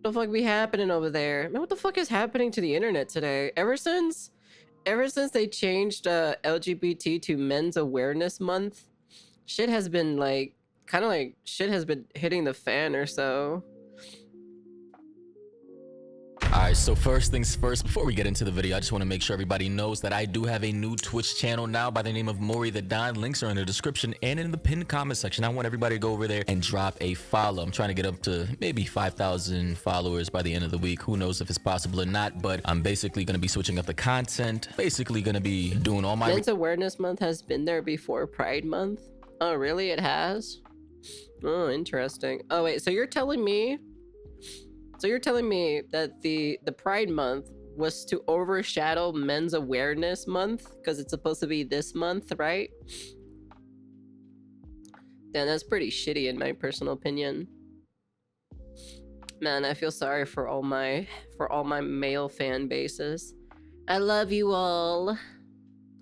the fuck be happening over there? Man, what the fuck is happening to the internet today? Ever since they changed LGBT to Men's Awareness Month, shit has been like kind of like shit has been hitting the fan or so. Alright, so first things first, before we get into the video, I just want to make sure everybody knows that I do have a new Twitch channel now by the name of Maury the Don. Links are in the description and in the pinned comment section. I want everybody to go over there and drop a follow. I'm trying to get up to maybe 5,000 followers by the end of the week. Who knows if it's possible or not, but I'm basically going to be switching up the content. Basically going to be doing all my... Men's Awareness Month has been there before Pride Month? Oh, really? It has? Oh, interesting. Oh, wait, so you're telling me that the Pride Month was to overshadow Men's Awareness Month because it's supposed to be this month, right? Damn, that's pretty shitty in my personal opinion. Man, I feel sorry for all my male fan bases. I love you all.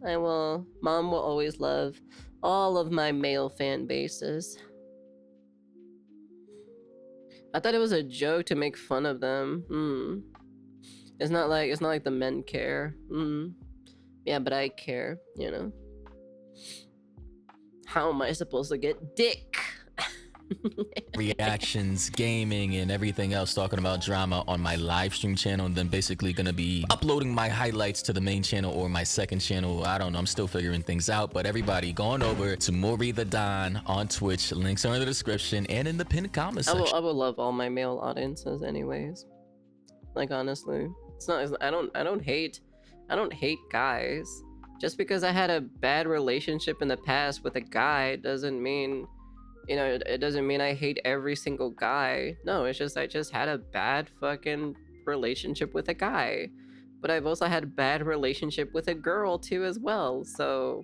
Mom will always love all of my male fan bases. I thought it was a joke to make fun of them. It's not like the men care. Yeah, but I care, you know. How am I supposed to get dick? reactions, gaming, and everything else talking about drama on my live stream channel, and then basically gonna be uploading my highlights to the main channel or my second channel. I don't know, I'm still figuring things out, but everybody going over to Maury the Don on Twitch. Links are in the description and in the pinned comment section. I will love all my male audiences anyways. Like, honestly, I don't hate guys. Just because I had a bad relationship in the past with a guy doesn't mean, you know, it doesn't mean I hate every single guy. No, it's just I just had a bad fucking relationship with a guy. But I've also had a bad relationship with a girl too as well. So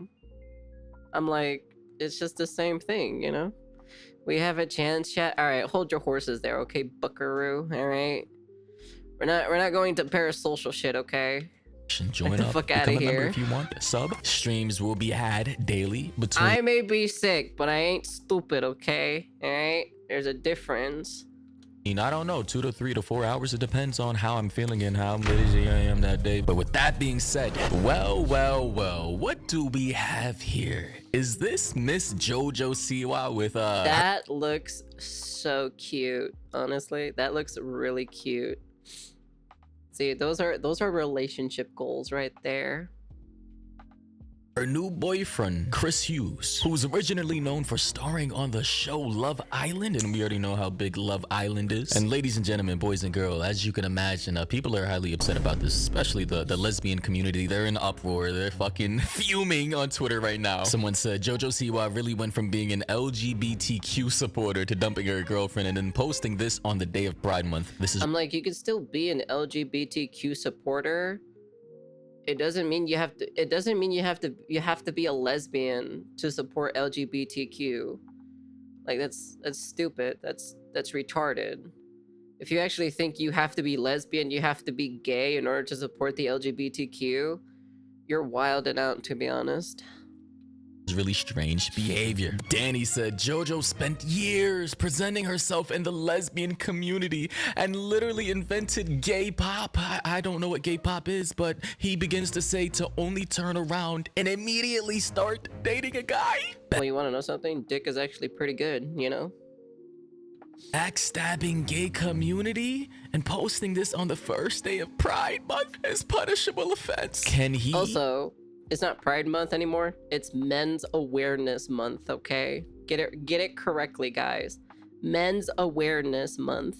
I'm like, it's just the same thing, you know? We have a chance, chat. All right, hold your horses there, okay, buckaroo. All right, we're not going to parasocial shit, okay? Join Get the up, fuck become outta a member here. if you want. Sub streams will be had daily between... I may be sick, but I ain't stupid, okay? All right, there's a difference. I don't know, 2 to 3 to 4 hours. It depends on how I'm feeling and how busy I am that day. But with that being said, well, what do we have here? Is this Miss Jojo Siwa with That looks so cute, honestly. That looks really cute. See, those are relationship goals right there. her new boyfriend, Chris Hughes, who's originally known for starring on the show Love Island, and we already know how big Love Island is. And ladies and gentlemen, boys and girls, as you can imagine, people are highly upset about this, especially the lesbian community. They're in uproar. They're fucking fuming on Twitter right now. Someone said Jojo Siwa really went from being an LGBTQ supporter to dumping her girlfriend and then posting this on the day of Pride Month. This is... I'm like, you can still be an LGBTQ supporter. It doesn't mean you have to. It doesn't mean you have to be a lesbian to support LGBTQ. Like that's stupid. That's retarded. If you actually think you have to be lesbian, you have to be gay in order to support the LGBTQ, you're wilding out, to be honest. really strange behavior. Danny said Jojo spent years presenting herself in the lesbian community and literally invented gay pop. I don't know what gay pop is, but he begins to say to only turn around and immediately start dating a guy. Well, you want to know something? Dick is actually pretty good, you know? Backstabbing gay community and posting this on the first day of Pride Month is punishable offense. Can he... Also, it's not Pride Month anymore. It's Men's Awareness Month, okay? Get it correctly, guys. Men's Awareness Month.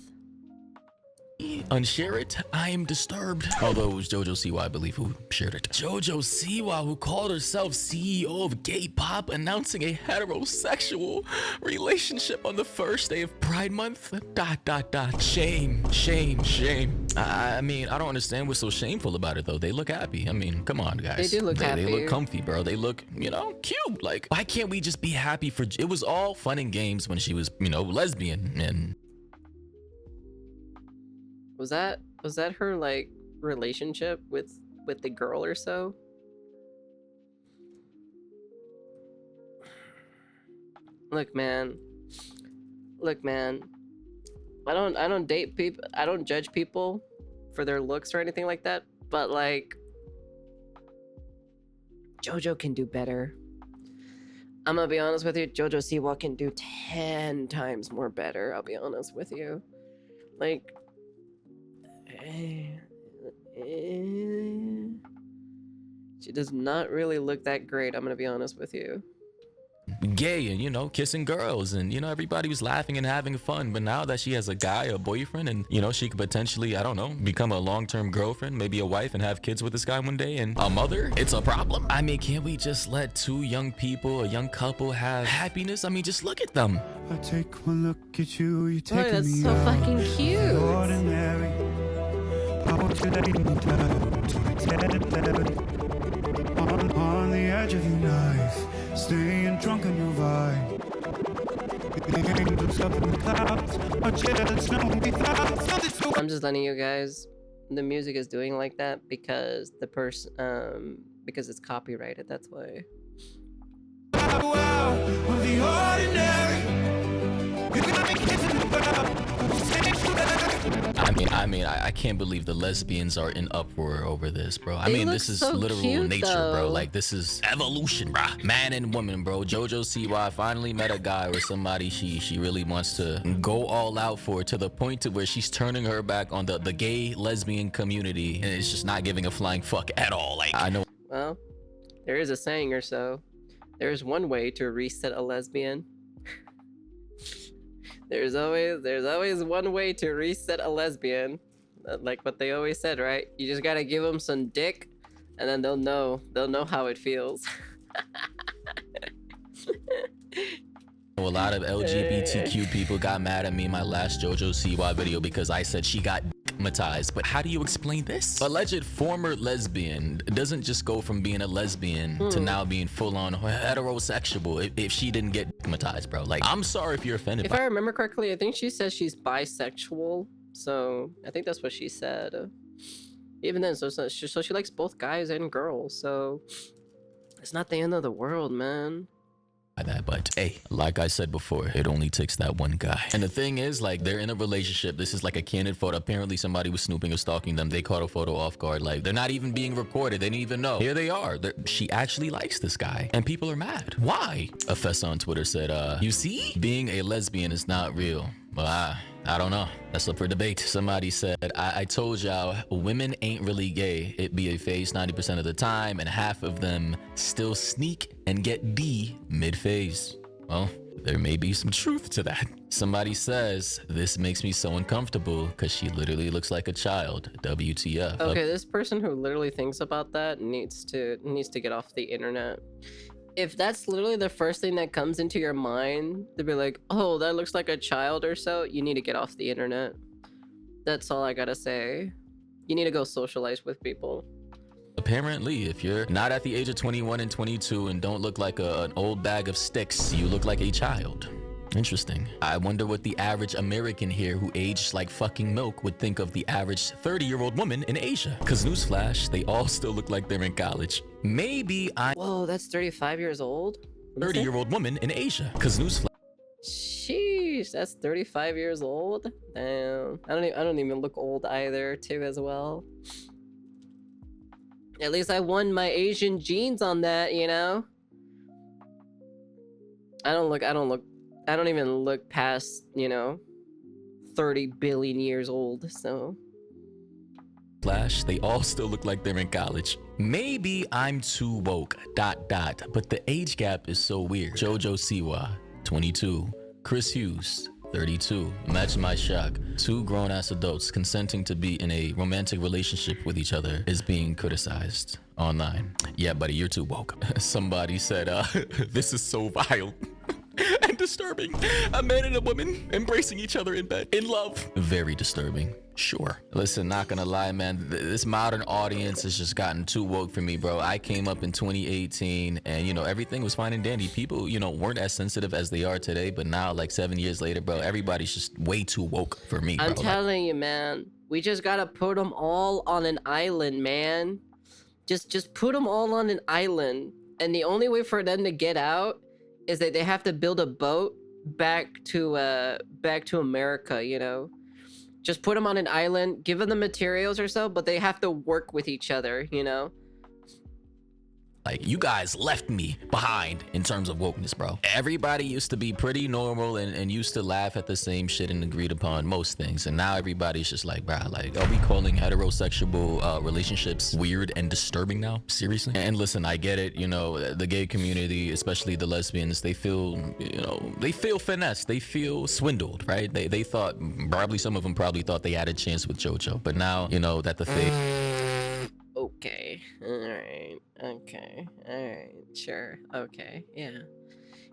Unshare it. I am disturbed. Although it was Jojo Siwa, I believe, who shared it. Jojo Siwa, who called herself CEO of gay pop, announcing a heterosexual relationship on the first day of Pride Month. ... Shame, shame, shame. I mean, I don't understand what's so shameful about it, though. They look happy. I mean, come on, guys. They do look happy. They look comfy, bro. They look, you know, cute. Like, why can't we just be happy for... It was all fun and games when she was, you know, lesbian and... Was that her like relationship with the girl or so? Look, man. I don't date people. I don't judge people for their looks or anything like that. But like, Jojo can do better. I'm gonna be honest with you. Jojo Siwa can do 10 times more better. I'll be honest with you. Like, she does not really look that great. I'm gonna be honest with you. Gay and, you know, kissing girls, and, you know, everybody was laughing and having fun. But now that she has a guy, a boyfriend, and, you know, she could potentially, I don't know, become a long-term girlfriend, maybe a wife, and have kids with this guy one day, and a mother, it's a problem. I mean, can't we just let two young people, a young couple, have happiness? I mean, just look at them. I take one look at you, you take Oh, that's me so out. fucking cute. Ordinary. I want you to be on the edge of your knife, staying drunk on your vibe. I'm just letting you guys. The music is doing like that because the person, because it's copyrighted. That's why. I can't believe the lesbians are in uproar over this, bro. I They mean, look this is so literal cute, nature, though. bro. Like, this is evolution, bro. Man and woman, bro. Jojo Siwa finally met a guy or somebody she really wants to go all out for, to the point to where she's turning her back on the gay lesbian community, and it's just not giving a flying fuck at all. Like, I know. Well, there is a saying or so. There is one way to reset a lesbian. There's always one way to reset a lesbian. Like what they always said, right? You just gotta give them some dick, and then they'll know how it feels. A lot of LGBTQ people got mad at me in my last Jojo Siwa video because I said she got stigmatized. But how do you explain this? Alleged former lesbian doesn't just go from being a lesbian to now being full-on heterosexual if she didn't get stigmatized, bro. Like, I'm sorry if you're offended. If I remember correctly, I think she says she's bisexual. So I think that's what she said. Even then, so she likes both guys and girls. So it's not the end of the world, man. That, but hey, like I said before, it only takes that one guy. And the thing is, like, they're in a relationship. This is like a candid photo. Apparently somebody was snooping or stalking them. They caught a photo off guard. Like, they're not even being recorded. They didn't even know. Here they are. She actually likes this guy, and people are mad. Why? A fess on Twitter said, you see, being a lesbian is not real. Well, I don't know. That's up for debate. Somebody said, I told y'all, women ain't really gay. It be a phase 90% of the time, and half of them still sneak and get D mid-phase. Well, there may be some truth to that. Somebody says, this makes me so uncomfortable because she literally looks like a child. WTF. Okay, this person who literally thinks about that needs to get off the internet. If that's literally the first thing that comes into your mind, to be like, oh, that looks like a child or so, you need to get off the internet. That's all I gotta say. You need to go socialize with people. Apparently, if you're not at the age of 21 and 22 and don't look like an old bag of sticks, you look like a child. Interesting. I wonder what the average American here who aged like fucking milk would think of the average 30-year-old woman in Asia. Cause newsflash, they all still look like they're in college. Maybe I'm Whoa, that's 35 years old? 30-year-old woman in Asia. Cause newsflash. Sheesh, that's 35 years old? Damn. I don't even look old either, too, as well. At least I won my Asian genes on that, you know? I don't even look past, you know, 30 billion years old, so. Flash, they all still look like they're in college. Maybe I'm too woke, but the age gap is so weird. Jojo Siwa, 22. Chris Hughes, 32. Imagine my shock. Two grown-ass adults consenting to be in a romantic relationship with each other is being criticized online. Yeah, buddy, you're too woke. Somebody said, this is so vile. And disturbing. A man and a woman embracing each other in bed, in love. Very disturbing. Sure. Listen, not gonna lie, man. This modern audience has just gotten too woke for me, bro. I came up in 2018 and, you know, everything was fine and dandy. People, you know, weren't as sensitive as they are today, but now, like 7 years later, bro, everybody's just way too woke for me, bro. I'm telling you, man. We just gotta put them all on an island, man. Just put them all on an island. And the only way for them to get out is that they have to build a boat back to America, you know, Just put them on an island, give them the materials or so, but they have to work with each other, you know? Like, you guys left me behind in terms of wokeness, bro. Everybody used to be pretty normal and used to laugh at the same shit and agreed upon most things. And now everybody's just like, bro, like, are we calling heterosexual relationships weird and disturbing now? Seriously? And listen, I get it. You know, the gay community, especially the lesbians, they feel, you know, they feel finessed. They feel swindled, right? They thought, probably some of them probably thought they had a chance with JoJo. But now, you know, that the fake... Okay. Alright. Okay. Alright. Sure. Okay. Yeah.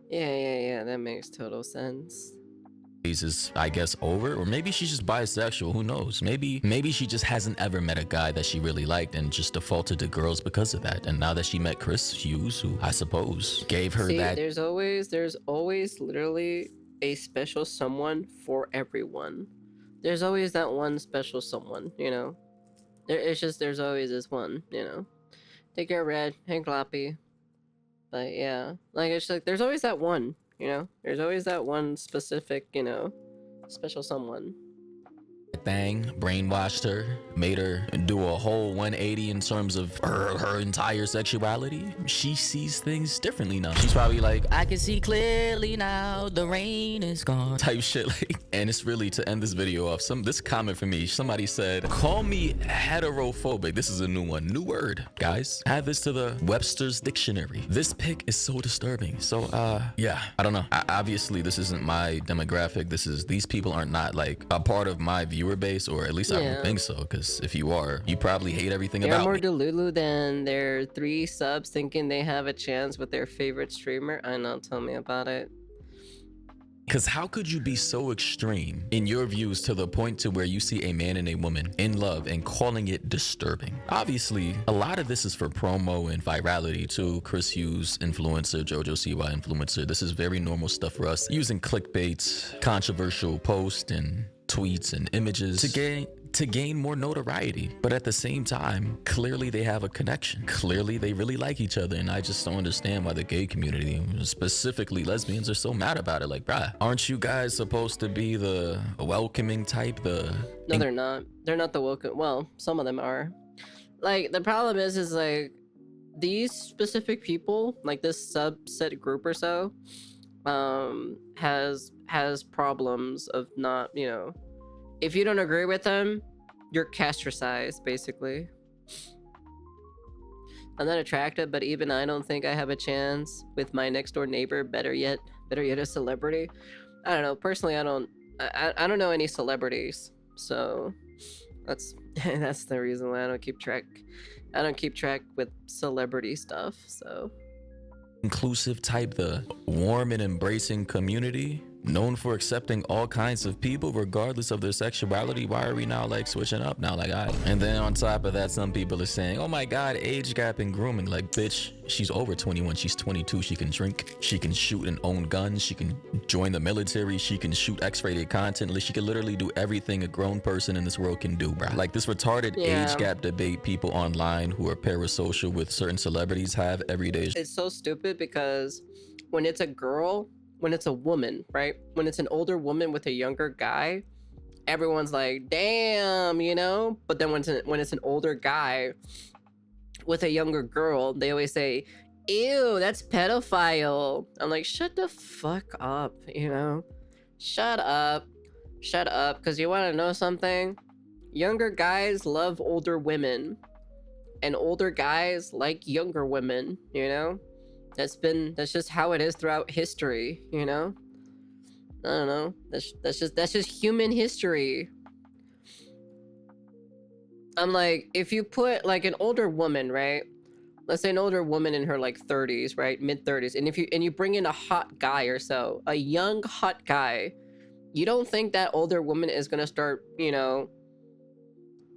Yeah. That makes total sense. Is, I guess, over, or maybe she's just bisexual. Who knows? Maybe she just hasn't ever met a guy that she really liked and just defaulted to girls because of that. And now that she met Chris Hughes, who I suppose gave her that. There's always literally a special someone for everyone. There's always that one special someone, you know. There's always this one, you know. Take care, Red. Hey, Gloppy. But yeah, like, it's like there's always that one, you know. There's always that one specific, you know, special someone. Thing brainwashed her, made her do a whole 180 in terms of her entire sexuality. She sees things differently now. She's probably like, I can see clearly now, the rain is gone, type shit. Like, and it's really, to end this video off, this comment for me, somebody said, call me heterophobic. This is a new one, new word, guys. Add this to the Webster's dictionary. This pic is so disturbing. So yeah, I don't know. Obviously this isn't my demographic. These people aren't not like a part of my viewer base, or at least I don't think so, because if you are, you probably hate everything They're about more me. delulu than their 3 subs thinking they have a chance with their favorite streamer. I know, tell me about it. Because how could you be so extreme in your views to the point to where you see a man and a woman in love and calling it disturbing? Obviously, a lot of this is for promo and virality too. Chris Hughes, influencer, Jojo Siwa, influencer. This is very normal stuff for us, using clickbait, controversial posts and tweets and images to gain more notoriety. But at the same time, clearly they have a connection. Clearly they really like each other, and I just don't understand why the gay community, specifically lesbians, are so mad about it. Like, bruh, aren't you guys supposed to be the welcoming type? No, they're not. They're not the welcome. Well, some of them are. Like, the problem is like, these specific people, like this subset group or so, has problems of not, you know, if you don't agree with them, you're castricized, basically. I'm not attractive, but even I don't think I have a chance with my next door neighbor. Better yet a celebrity. I don't know. Personally, I don't know any celebrities, so that's the reason why I don't keep track. I don't keep track with celebrity stuff. So inclusive type, the warm and embracing community, known for accepting all kinds of people regardless of their sexuality. Why are we now like switching up now? Like, and then on top of that, some people are saying, oh my god, age gap in grooming. Like, bitch, she's over 21, she's 22, she can drink, she can shoot and own guns, she can join the military, she can shoot X-rated content. Like, she can literally do everything a grown person in this world can do, bro. Like, this retarded age gap debate people online who are parasocial with certain celebrities have every day. It's so stupid because when it's a girl, when it's a woman, right? When it's an older woman with a younger guy, everyone's like, damn, you know? But then when it's an older guy with a younger girl, they always say, ew, that's pedophile. I'm like, shut the fuck up, you know? Shut up, because you want to know something? Younger guys love older women, and older guys like younger women, you know? That's just how it is throughout history, you know? I don't know. That's just human history. I'm like, if you put like an older woman, right? Let's say an older woman in her like 30s, right? Mid-30s. And you bring in a hot guy or so, a young hot guy, you don't think that older woman is gonna start, you know,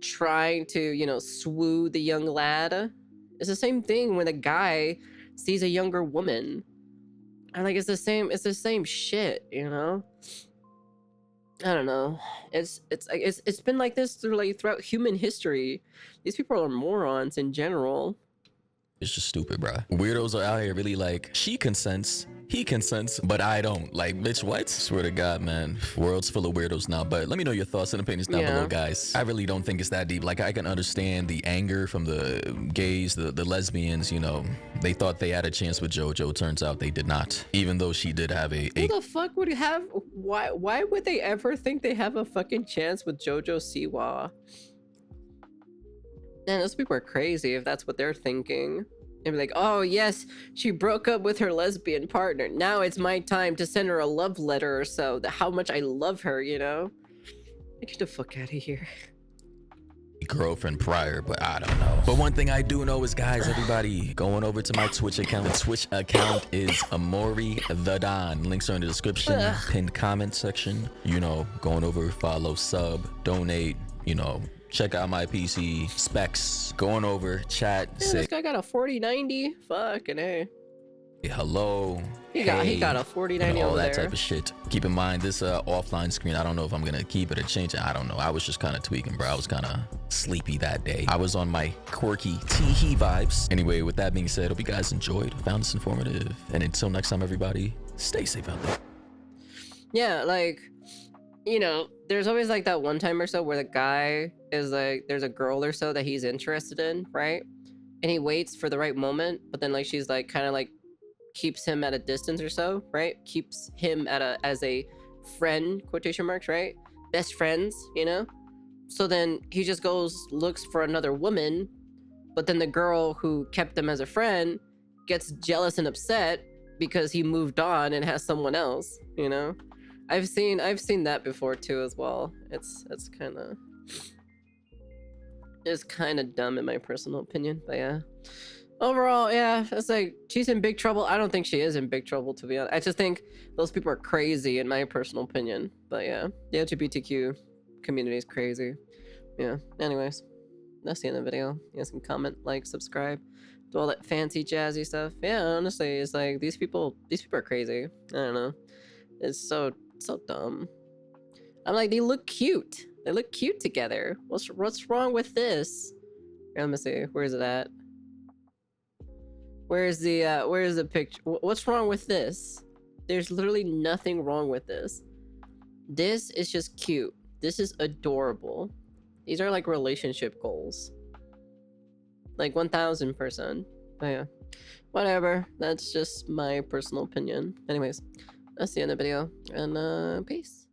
trying to, you know, swoo the young lad? It's the same thing when a guy sees a younger woman. And like, it's the same shit, you know? I don't know. It's been like this throughout human history. These people are morons in general. It's just stupid, bruh. Weirdos are out here really like, she consents, He consents, but I don't. Like, bitch, what? Swear to God, man. World's full of weirdos now. But let me know your thoughts and opinions down below, guys. I really don't think it's that deep. Like, I can understand the anger from the gays, the lesbians, you know. They thought they had a chance with JoJo. Turns out they did not. Even though she did have a Who the fuck would have... Why would they ever think they have a fucking chance with Jojo Siwa? Man, those people are crazy if that's what they're thinking. They'd be like, oh yes, she broke up with her lesbian partner. Now it's my time to send her a love letter or so. How much I love her, you know? Get the fuck out of here. Girlfriend prior, but I don't know. But one thing I do know is, guys, everybody going over to my Twitch account. The Twitch account is Amori the Don. Links are in the description, pinned comment section. You know, going over, follow, sub, donate, you know. Check out my PC specs. Going over, chat. Yeah, this guy got a 4090. Fucking A. Hello. He got a 4090 all over that there. type of shit. Keep in mind this offline screen. I don't know if I'm gonna keep it or change it. I don't know. I was just kind of tweaking, bro. I was kind of sleepy that day. I was on my quirky tee-hee vibes. Anyway, with that being said, hope you guys enjoyed, found this informative, and until next time, everybody, stay safe out there. Yeah, like, you know, there's always like that one time or so where the guy is like, there's a girl or so that he's interested in, right? And he waits for the right moment, but then like she's like kind of like keeps him at a distance or so, right? Keeps him at as a friend, quotation marks, right? Best friends, you know? So then he just goes, looks for another woman, but then the girl who kept him as a friend gets jealous and upset because he moved on and has someone else, you know? I've seen that before too as well. It's kind of dumb in my personal opinion, but yeah. Overall, yeah, it's like she's in big trouble. I don't think she is in big trouble, to be honest. I just think those people are crazy in my personal opinion. But yeah, the LGBTQ community is crazy. Yeah. Anyways, that's the end of the video. You guys can comment, like, subscribe, do all that fancy jazzy stuff. Yeah, honestly, it's like these people are crazy. I don't know. It's so dumb. I'm like, they look cute. They look cute together. What's wrong with this? Here, let me see. Where is it at? Where's the picture? What's wrong with this? There's literally nothing wrong with this. This is just cute. This is adorable. These are like relationship goals. Like 1000%. But yeah. Whatever. That's just my personal opinion. Anyways, that's the end of the video. And peace.